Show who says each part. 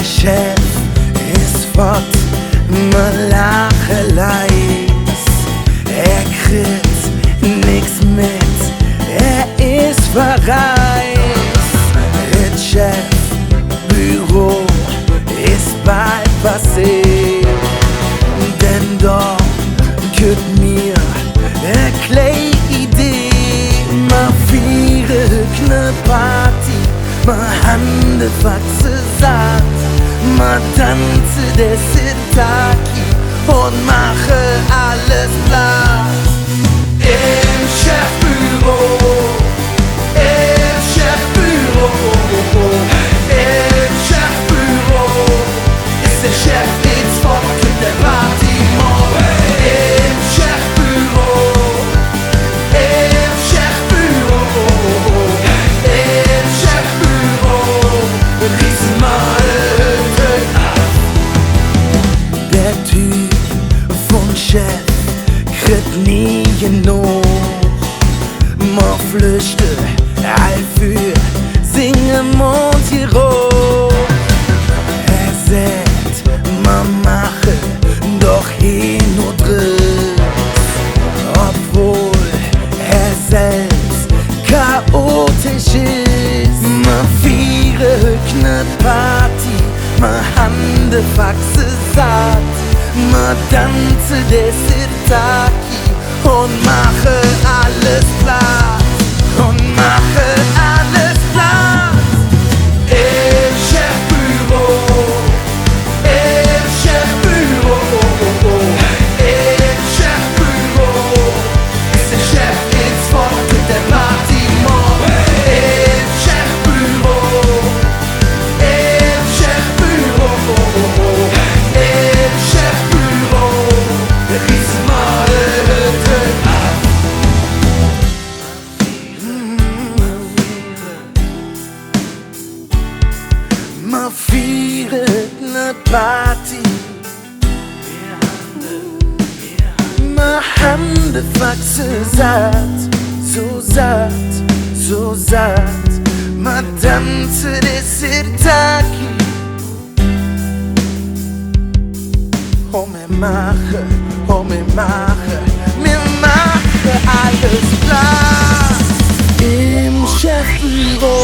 Speaker 1: Der Chef ist fort, man lache leis. Er kriegt nix mit, er ist verreist. Das Chefbüro ist bald passé, denn dort könnt mir eine kleine Idee. Ma viere ne Party, ma hande faxe satt, ma tanze des Sitaki und mache alles platt. Im Chefbüro, im Chefbüro, im Chefbüro ist der Chef jetzt fort mit der Party morgen. Im Chefbüro, im Chefbüro, im Chefbüro riechen mal ab. Der Typ vom Chef kriegt nie genug. Man flüchte all für singen Mond hier hoch. Er sagt, man mache doch hin und dritt, obwohl er selbst chaotisch ist. Man viere ne Party, man hande faxe satt, man tanze des Sitaki und mache alles platt, und mache alles platt. Im Chefbüro, im Chefbüro, im Chefbüro ist der Chef jetzt fort mit der Party morgen. Im Chefbüro, im Chefbüro, im Chefbüro riechen mal ab. Ma vieret ne Party, ma hande faxe satt, so satt, so satt, ma tanze des Sitaki. Mir mache alles platt. Im Chefbüro.